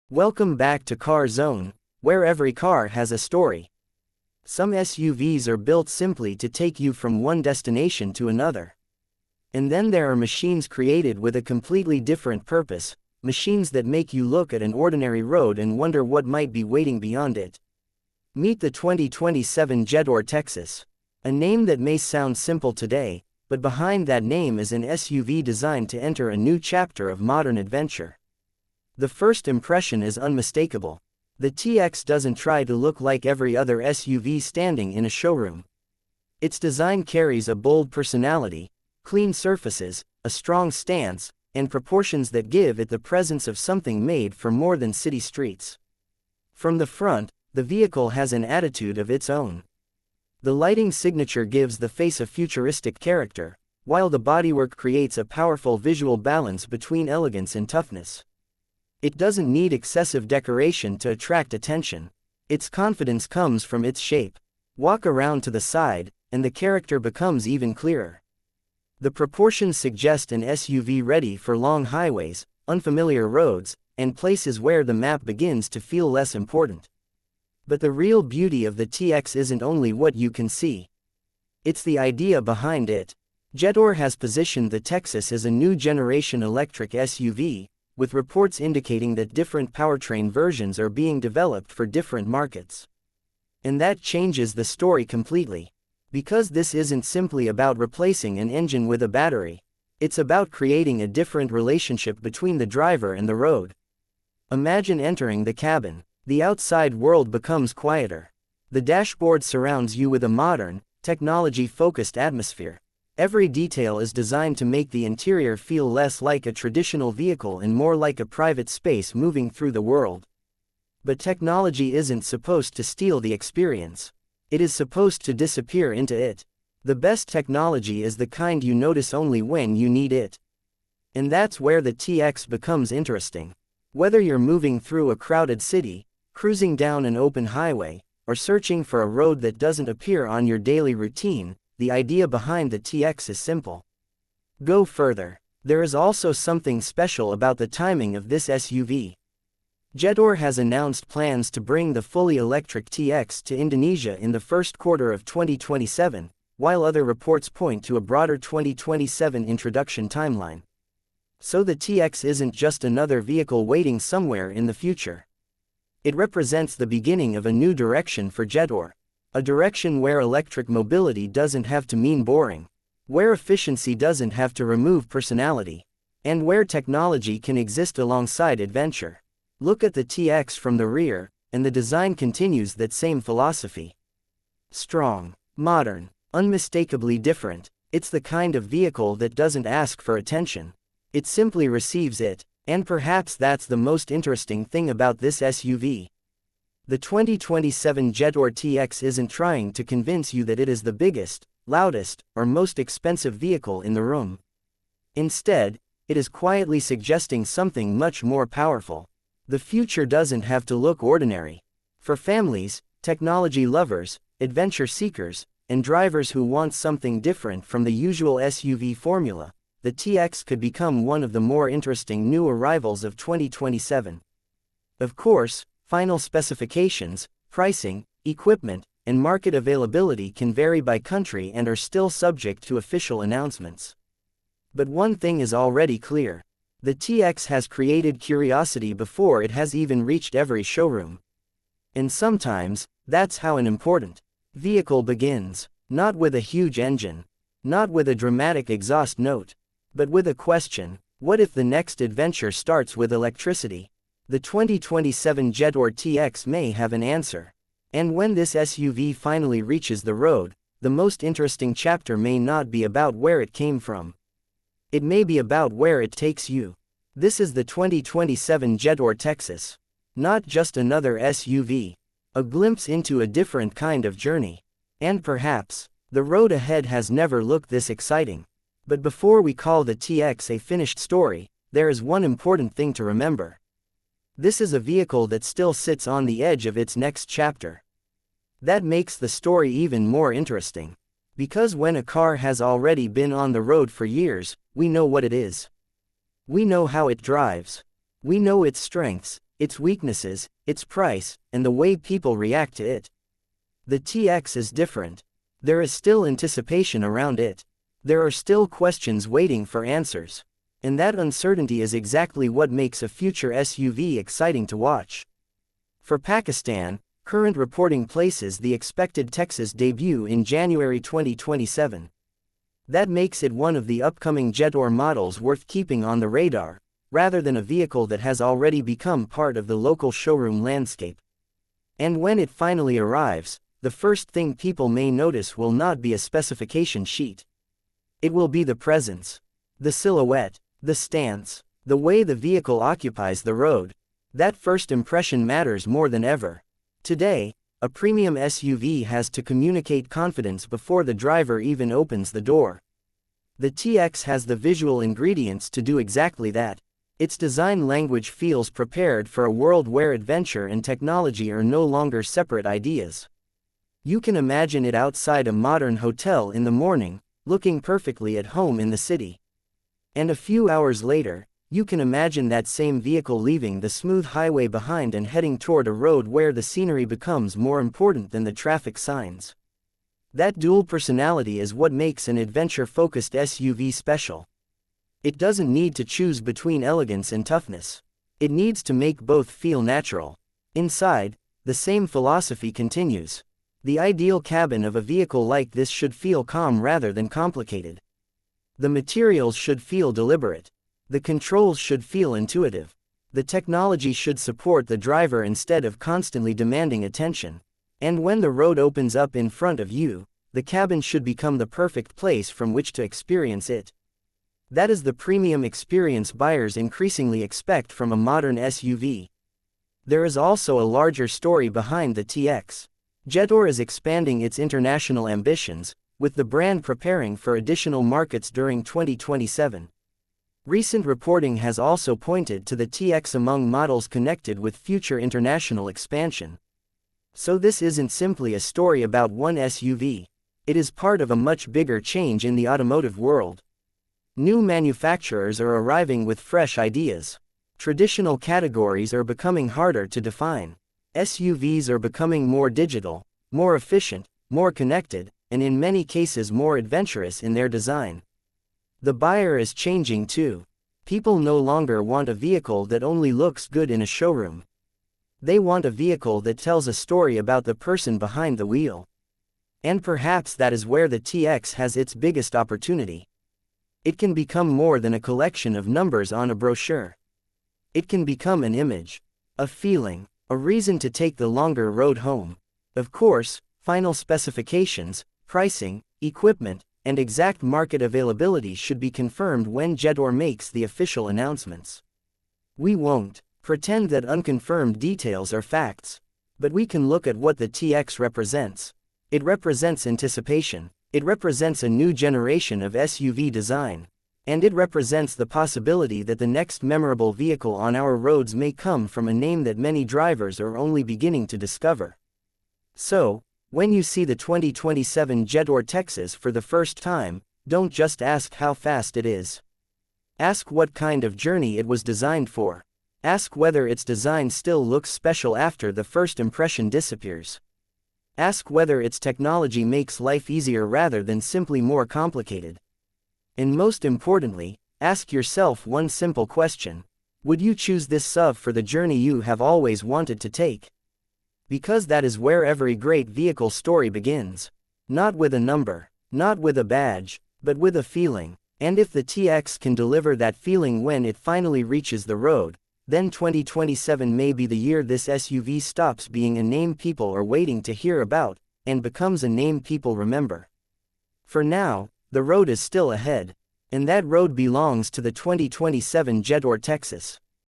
Welcome back to Car Zone, where every car has a story. Some SUVs are built simply to take you from one destination to another. And then there are machines created with a completely different purpose, machines that make you look at an ordinary road and wonder what might be waiting beyond it. Meet the 2027 Jetour TX. A name that may sound simple today, but behind that name is an SUV designed to enter a new chapter of modern adventure. The first impression is unmistakable. The TX doesn't try to look like every other SUV standing in a showroom. Its design carries a bold personality, clean surfaces, a strong stance, and proportions that give it the presence of something made for more than city streets. From the front, the vehicle has an attitude of its own. The lighting signature gives the face a futuristic character, while the bodywork creates a powerful visual balance between elegance and toughness. It doesn't need excessive decoration to attract attention. Its confidence comes from its shape. Walk around to the side, and the character becomes even clearer. The proportions suggest an SUV ready for long highways, unfamiliar roads, and places where the map begins to feel less important. But the real beauty of the TX isn't only what you can see. It's the idea behind it. Jetour has positioned the TX as a new generation electric SUV, with reports indicating that different powertrain versions are being developed for different markets. And that changes the story completely. Because this isn't simply about replacing an engine with a battery. It's about creating a different relationship between the driver and the road. Imagine entering the cabin. The outside world becomes quieter. The dashboard surrounds you with a modern, technology-focused atmosphere. Every detail is designed to make the interior feel less like a traditional vehicle and more like a private space moving through the world. But technology isn't supposed to steal the experience. It is supposed to disappear into it. The best technology is the kind you notice only when you need it. And that's where the TX becomes interesting. Whether you're moving through a crowded city, cruising down an open highway, or searching for a road that doesn't appear on your daily routine, the idea behind the TX is simple. Go further. There is also something special about the timing of this SUV. Jetour has announced plans to bring the fully electric TX to Indonesia in the first quarter of 2027, while other reports point to a broader 2027 introduction timeline. So the TX isn't just another vehicle waiting somewhere in the future. It represents the beginning of a new direction for Jetour. A direction where electric mobility doesn't have to mean boring, where efficiency doesn't have to remove personality, and where technology can exist alongside adventure. Look at the TX from the rear, and the design continues that same philosophy. Strong, modern, unmistakably different. It's the kind of vehicle that doesn't ask for attention. It simply receives it, and perhaps that's the most interesting thing about this SUV. The 2027 Jetour TX isn't trying to convince you that it is the biggest, loudest, or most expensive vehicle in the room. Instead, it is quietly suggesting something much more powerful. The future doesn't have to look ordinary. For families, technology lovers, adventure seekers, and drivers who want something different from the usual SUV formula, the TX could become one of the more interesting new arrivals of 2027. Of course, final specifications, pricing, equipment, and market availability can vary by country and are still subject to official announcements. But one thing is already clear. The TX has created curiosity before it has even reached every showroom. And sometimes, that's how an important vehicle begins. Not with a huge engine. Not with a dramatic exhaust note. But with a question: what if the next adventure starts with electricity? The 2027 Jetour TX may have an answer. And when this SUV finally reaches the road, the most interesting chapter may not be about where it came from. It may be about where it takes you. This is the 2027 Jetour TX. Not just another SUV. A glimpse into a different kind of journey. And perhaps, the road ahead has never looked this exciting. But before we call the TX a finished story, there is one important thing to remember. This is a vehicle that still sits on the edge of its next chapter. That makes the story even more interesting. Because when a car has already been on the road for years, we know what it is. We know how it drives. We know its strengths, its weaknesses, its price, and the way people react to it. The TX is different. There is still anticipation around it. There are still questions waiting for answers. And that uncertainty is exactly what makes a future SUV exciting to watch. For Pakistan, current reporting places the expected Texas debut in January 2027. That makes it one of the upcoming Jetour models worth keeping on the radar, rather than a vehicle that has already become part of the local showroom landscape. And when it finally arrives, the first thing people may notice will not be a specification sheet. It will be the presence, the silhouette, the stance, the way the vehicle occupies the road. That first impression matters more than ever. Today, a premium SUV has to communicate confidence before the driver even opens the door. The TX has the visual ingredients to do exactly that. Its design language feels prepared for a world where adventure and technology are no longer separate ideas. You can imagine it outside a modern hotel in the morning, looking perfectly at home in the city. And a few hours later, you can imagine that same vehicle leaving the smooth highway behind and heading toward a road where the scenery becomes more important than the traffic signs. That dual personality is what makes an adventure-focused SUV special. It doesn't need to choose between elegance and toughness. It needs to make both feel natural. Inside, the same philosophy continues. The ideal cabin of a vehicle like this should feel calm rather than complicated. The materials should feel deliberate. The controls should feel intuitive. The technology should support the driver instead of constantly demanding attention. And when the road opens up in front of you, the cabin should become the perfect place from which to experience it. That is the premium experience buyers increasingly expect from a modern SUV. There is also a larger story behind the TX. Jetour is expanding its international ambitions, with the brand preparing for additional markets during 2027. Recent reporting has also pointed to the TX among models connected with future international expansion. So this isn't simply a story about one SUV. It is part of a much bigger change in the automotive world. New manufacturers are arriving with fresh ideas. Traditional categories are becoming harder to define. SUVs are becoming more digital, more efficient, more connected, and in many cases more adventurous in their design. The buyer is changing too. People no longer want a vehicle that only looks good in a showroom. They want a vehicle that tells a story about the person behind the wheel. And perhaps that is where the TX has its biggest opportunity. It can become more than a collection of numbers on a brochure. It can become an image, a feeling, a reason to take the longer road home. Of course, final specifications, pricing, equipment, and exact market availability should be confirmed when Jetour makes the official announcements. We won't pretend that unconfirmed details are facts, but we can look at what the TX represents. It represents anticipation, it represents a new generation of SUV design, and it represents the possibility that the next memorable vehicle on our roads may come from a name that many drivers are only beginning to discover. So, when you see the 2027 Jetour TX for the first time, don't just ask how fast it is. Ask what kind of journey it was designed for. Ask whether its design still looks special after the first impression disappears. Ask whether its technology makes life easier rather than simply more complicated. And most importantly, ask yourself one simple question. Would you choose this SUV for the journey you have always wanted to take? Because that is where every great vehicle story begins. Not with a number, not with a badge, but with a feeling. And if the TX can deliver that feeling when it finally reaches the road, then 2027 may be the year this SUV stops being a name people are waiting to hear about, and becomes a name people remember. For now, the road is still ahead. And that road belongs to the 2027 Jetour TX.